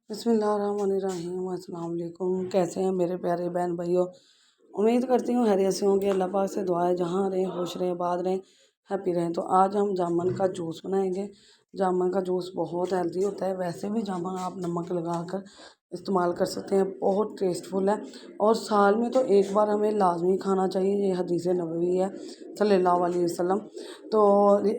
बिस्मिल्लाहिर्रहमानिर्रहीम। अस्सलाम वालेकुम। कैसे हैं मेरे प्यारे बहन भाइयों। उम्मीद करती हूँ खैरियत से होंगे। अल्लाह पाक से दुआ है जहाँ रहें खुश रहें, आबाद रहें, हैप्पी रहें। तो आज हम जामुन का जूस बनाएंगे। जामुन का जूस बहुत हेल्दी होता है। वैसे भी जामुन आप नमक लगा कर इस्तेमाल कर सकते हैं, बहुत टेस्टफुल है। और साल में तो एक बार हमें लाजमी खाना चाहिए, ये हदीस नबवी है सल्लल्लाहु अलैहि वसल्लम। तो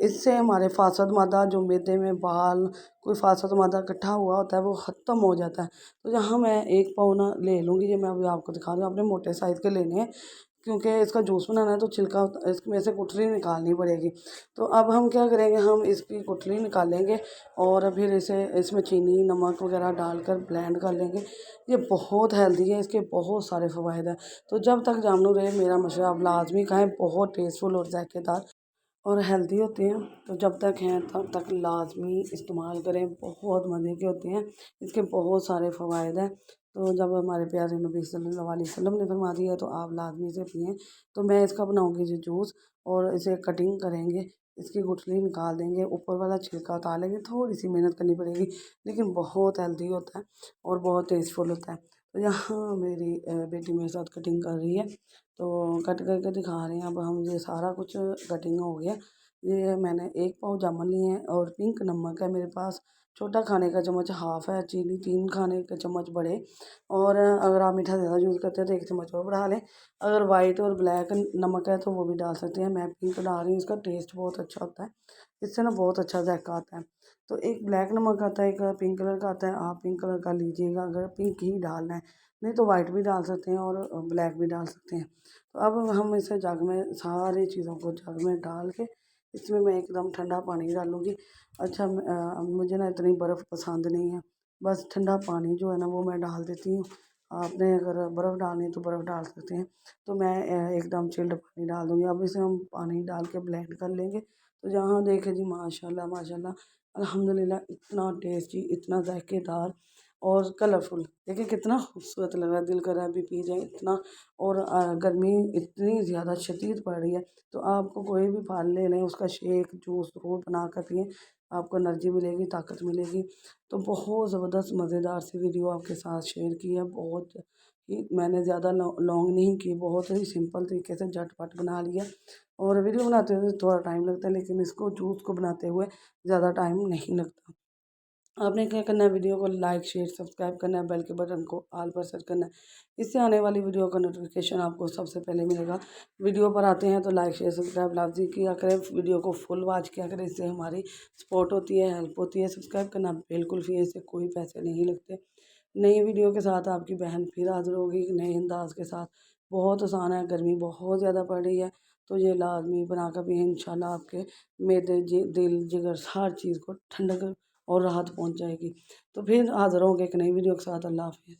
इससे हमारे फासद मादा जो मैदे में बाल कोई फासद मादा इकट्ठा हुआ होता है वो ख़त्म हो जाता है। तो यहाँ मैं एक पाव ना ले लूँगी, ये मैं अभी आपको दिखा रही हूँ। आपने मोटे साइज़ के लेने हैं क्योंकि इसका जूस बनाना है तो छिलका इसमें से गुठली निकालनी पड़ेगी। तो अब हम क्या करेंगे, हम इसकी गुठली निकालेंगे और फिर इसे इसमें चीनी नमक वगैरह डालकर ब्लेंड कर लेंगे। ये बहुत हेल्दी है, इसके बहुत सारे फ़वाइद हैं। तो जब तक जामुन रहे मेरा मशवरा आप लाजमी खाएँ, बहुत टेस्टफुल और जायकेदार और हेल्दी होते हैं। तो जब तक हैं तब तक लाजमी इस्तेमाल करें, बहुत मज़े के होते हैं, इसके बहुत सारे फ़वाइद हैं। तो जब हमारे प्यारे नबी सल्लल्लाहु अलैहि वसल्लम ने फरमा दिया है तो आप लाजमी से पिएँ। तो मैं इसका बनाऊँगी जी जूस और इसे कटिंग करेंगे, इसकी गुठली निकाल देंगे, ऊपर वाला छिलका उतार लेंगे। थोड़ी सी मेहनत करनी पड़ेगी लेकिन बहुत हेल्दी होता है और बहुत टेस्टफुल होता है। तो यहाँ मेरी बेटी मेरे साथ कटिंग कर रही है, तो कट करके दिखा रहे हैं। अब हम ये सारा कुछ कटिंग हो गया। ये मैंने एक पाव जामुन लिए हैं और पिंक नमक है मेरे पास, छोटा खाने का चम्मच हाफ़ है, चीनी 3 खाने के चम्मच बड़े। और अगर आप मीठा ज़्यादा यूज़ करते हैं तो 1 चम्मच और बढ़ा लें। अगर वाइट और ब्लैक नमक है तो वो भी डाल सकते हैं। मैं पिंक डाल रही हूँ, इसका टेस्ट बहुत अच्छा होता है, इससे ना बहुत अच्छा जायका आता है। तो एक ब्लैक नमक आता है, एक पिंक कलर का आता है। आप पिंक कलर का लीजिएगा अगर पिंक ही डालना है, नहीं तो वाइट भी डाल सकते हैं और ब्लैक भी डाल सकते हैं। तो अब हम इसे जग में सारी चीज़ों को जग में डाल के इसमें मैं एकदम ठंडा पानी डालूँगी। अच्छा मुझे ना इतनी बर्फ़ पसंद नहीं है, बस ठंडा पानी जो है ना वो मैं डाल देती हूँ। आपने अगर बर्फ़ डालनी है तो बर्फ़ डाल सकते हैं। तो मैं एकदम चिल्ड पानी डाल दूँगी। अब इसे हम पानी डाल के ब्लेंड कर लेंगे। तो यहाँ देखें जी माशाल्लाह माशाल्लाह अल्हम्दुलिल्लाह, इतना टेस्टी, इतना जायकेदार और कलरफुल। देखिए कितना खूबसूरत लग रहा है, दिल कर रहा है अभी पी जाए इतना। और गर्मी इतनी ज़्यादा शदीद पड़ रही है तो आपको कोई भी फल ले लें, उसका शेक जूस ज़रूर बना कर पिएँ, आपको एनर्जी मिलेगी, ताकत मिलेगी। तो बहुत ज़बरदस्त मज़ेदार सी वीडियो आपके साथ शेयर की है। बहुत ही मैंने ज़्यादा लॉन्ग नहीं की, बहुत ही सिंपल तरीके से झटपट बना लिया। और वीडियो बनाते हुए थोड़ा टाइम लगता है लेकिन इसको जूस को बनाते हुए ज़्यादा टाइम नहीं लगता। आपने क्या करना है, वीडियो को लाइक शेयर सब्सक्राइब करना है, बेल के बटन को ऑल पर सेट करना है। इससे आने वाली वीडियो का नोटिफिकेशन आपको सबसे पहले मिलेगा। वीडियो पर आते हैं तो लाइक शेयर सब्सक्राइब लाजमी किया करें, वीडियो को फुल वॉच किया करें, इससे हमारी सपोर्ट होती है, हेल्प होती है। सब्सक्राइब करना बिल्कुल फ्री है, इससे कोई पैसे नहीं लगते। नई वीडियो के साथ आपकी बहन फिर हाजिर होगी एक नए अंदाज के साथ। बहुत आसान है, गर्मी बहुत ज़्यादा पड़ रही है तो ये लाजमी बना कर भी इंशाल्लाह आपके मैदे दिल जिगर हर चीज़ को ठंडक और राहत पहुंच जाएगी। तो फिर हाज़िर होंगे एक नई वीडियो के साथ। अल्लाह हाफ़िज़।